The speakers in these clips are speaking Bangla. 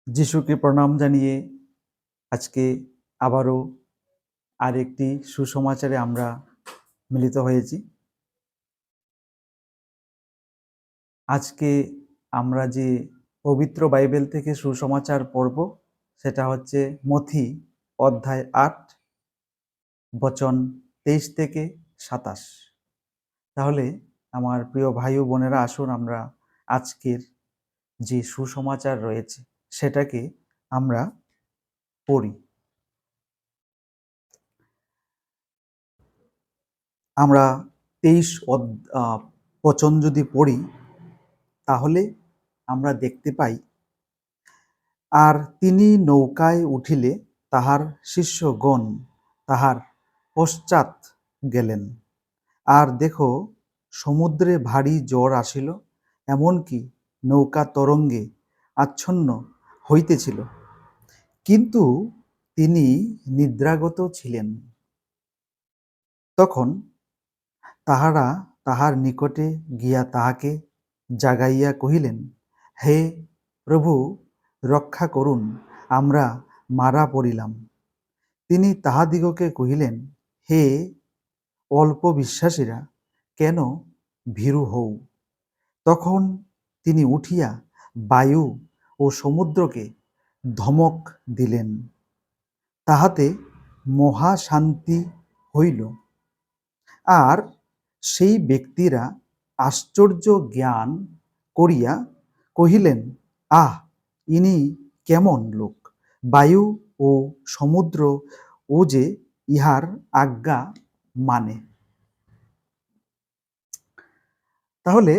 যিশুকে প্রণাম জানিয়ে আজকে আবারও আরেকটি সুসমাচারে আমরা মিলিত হয়েছি। আজকে আমরা যে পবিত্র বাইবেল থেকে সুসমাচার পড়ব সেটা হচ্ছে মথি অধ্যায় ৮ বচন ২৩ থেকে ২৭। তাহলে আমার প্রিয় ভাই ও বোনেরা, আসুন আমরা আজকের যে সুসমাচার রয়েছে সেটাকে আমরা পড়ি। আমরা ২৩ বচন যদি পড়ি তাহলে আমরা দেখতে পাই, আর তিনি নৌকায় উঠিলে তাহার শিষ্যগণ তাহার পশ্চাৎ গেলেন। আর দেখো, সমুদ্রে ভারী ঝড় আসিল, এমনকি নৌকা তরঙ্গে আচ্ছন্ন হইতেছিল, কিন্তু তিনি নিদ্রাগত ছিলেন। তখন তাহারা তাহার নিকটে গিয়া তাহাকে জাগাইয়া কহিলেন, হে প্রভু, রক্ষা করুন, আমরা মারা পড়িলাম। তিনি তাহাদিগকে কহিলেন, হে অল্প বিশ্বাসীরা, কেন ভীরু হও? তখন তিনি উঠিয়া বায়ু ও সমুদ্রকে ধমক দিলেন, তাহাতে মহাশান্তি হইল। আর সেই ব্যক্তিরা আশ্চর্য জ্ঞান করিয়া কহিলেন, আহ, ইনি কেমন লোক! বায়ু ও সমুদ্র ও যে ইহার আজ্ঞা মানে। তাহলে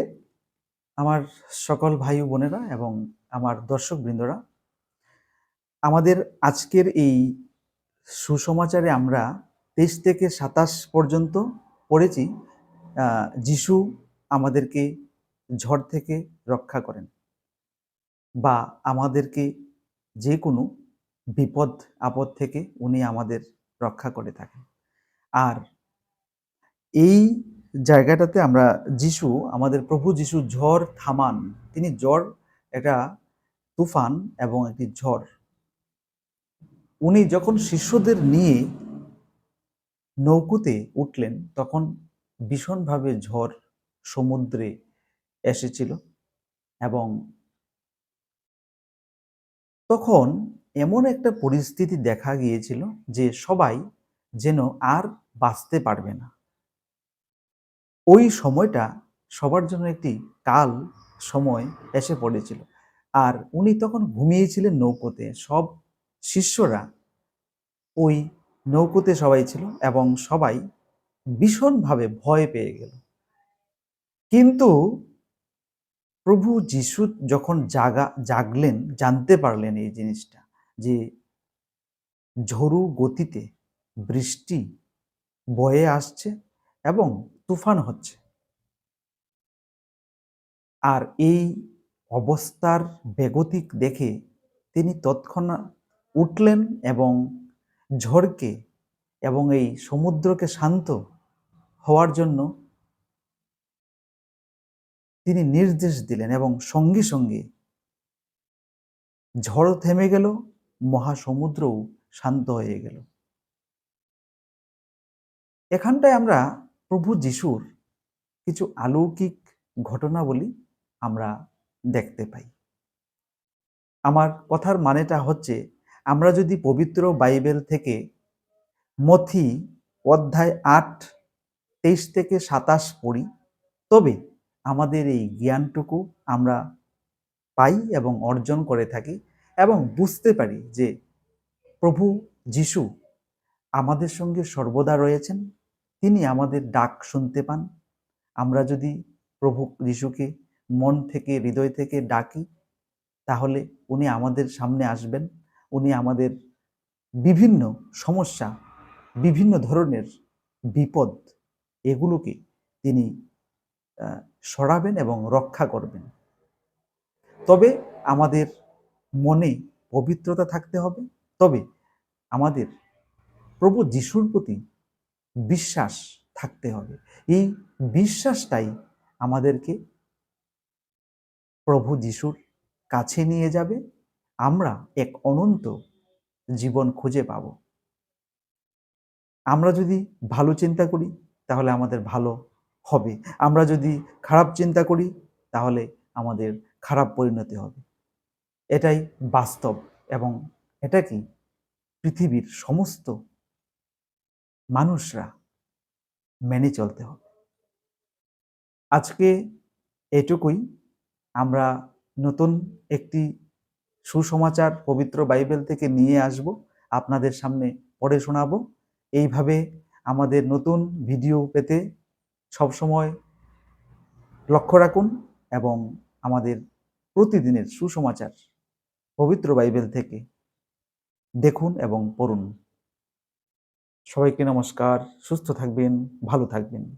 আমার সকল ভাই ও বোনেরা এবং আমার দর্শক বৃন্দরা, আমাদের আজকের এই সুসমাচারে আমরা ২৩ থেকে ২৭ পর্যন্ত পড়েছি। যিশু আমাদেরকে ঝড় থেকে রক্ষা করেন বা আমাদেরকে যে কোনো বিপদ আপদ থেকে উনি আমাদের রক্ষা করে থাকেন। আর এই জায়গাটাতে আমরা যিশু, আমাদের প্রভু যিশু ঝড় থামান। তিনি ঝড়, একটা তুফান এবং একটি ঝড়, উনি যখন শিষ্যদের নিয়ে নৌকুতে উঠলেন তখন ভীষণভাবে ঝড় সমুদ্রে এসেছিল এবং তখন এমন একটা পরিস্থিতি দেখা গিয়েছিল যে সবাই যেন আর বাঁচতে পারবে না। ওই সময়টা সবার জন্য একটি কাল সময় এসে পড়েছিল। আর উনি তখন ঘুমিয়েছিলেন নৌকোতে। সব শিষ্যরা ওই নৌকোতে সবাই ছিল এবং সবাই ভীষণভাবে ভয় পেয়ে গেল। কিন্তু প্রভু যিশু যখন জাগলেন, জানতে পারলেন এই জিনিসটা, যে ঝড়ু গতিতে বৃষ্টি বয়ে আসছে এবং তুফান হচ্ছে। আর এই অবস্থার বেগতিক দেখে তিনি তৎক্ষণাৎ উঠলেন এবং ঝড়কে এবং এই সমুদ্রকে শান্ত হওয়ার জন্য তিনি নির্দেশ দিলেন এবং সঙ্গে সঙ্গে ঝড় থেমে গেল, মহাসমুদ্রও শান্ত হয়ে গেল। এখানটায় আমরা প্রভু যিশুর কিছু অলৌকিক ঘটনাবলী আমরা দেখতে পাই। আমার কথার মানেটা হচ্ছে, আমরা যদি পবিত্র বাইবেল থেকে মথি অধ্যায় ৮ ২৩ থেকে ২৭ পড়ি, তবে আমাদের এই জ্ঞানটুকু আমরা পাই এবং অর্জন করে থাকি এবং বুঝতে পারি যে প্রভু যিশু আমাদের সঙ্গে সর্বদা রয়েছেন। তিনি আমাদের ডাক শুনতে পান। আমরা যদি প্রভু যিশুকে মন থেকে, হৃদয় থেকে ডাকি, তাহলে উনি আমাদের সামনে আসবেন। উনি আমাদের বিভিন্ন সমস্যা, বিভিন্ন ধরনের বিপদ, এগুলোকে তিনি সরাবেন এবং রক্ষা করবেন। তবে আমাদের মনে পবিত্রতা থাকতে হবে। তবে আমাদের প্রভু যিশুর প্রতি বিশ্বাস থাকতে হবে। এই বিশ্বাসটাই আমাদেরকে প্রভু যিশুর কাছে নিয়ে যাবে আমরা এক অনন্ত জীবন খুঁজে পাব। আমরা যদি ভালো চিন্তা করি তাহলে আমাদের ভালো হবে। আমরা যদি খারাপ চিন্তা করি তাহলে আমাদের খারাপ পরিণতি হবে। এটাই বাস্তব এবং এটা কি পৃথিবীর সমস্ত মানুষরা মেনে চলতে হবে। আজকে এটুকুই। আমরা নতুন একটি সুসমাচার পবিত্র বাইবেল থেকে নিয়ে আসব, আপনাদের সামনে পড়ে শোনাবো। এইভাবে আমাদের নতুন ভিডিও পেতে সবসময় লক্ষ্য রাখুন এবং আমাদের প্রতিদিনের সুসমাচার পবিত্র বাইবেল থেকে দেখুন এবং পড়ুন। সবাইকে নমস্কার। সুস্থ থাকবেন, ভালো থাকবেন।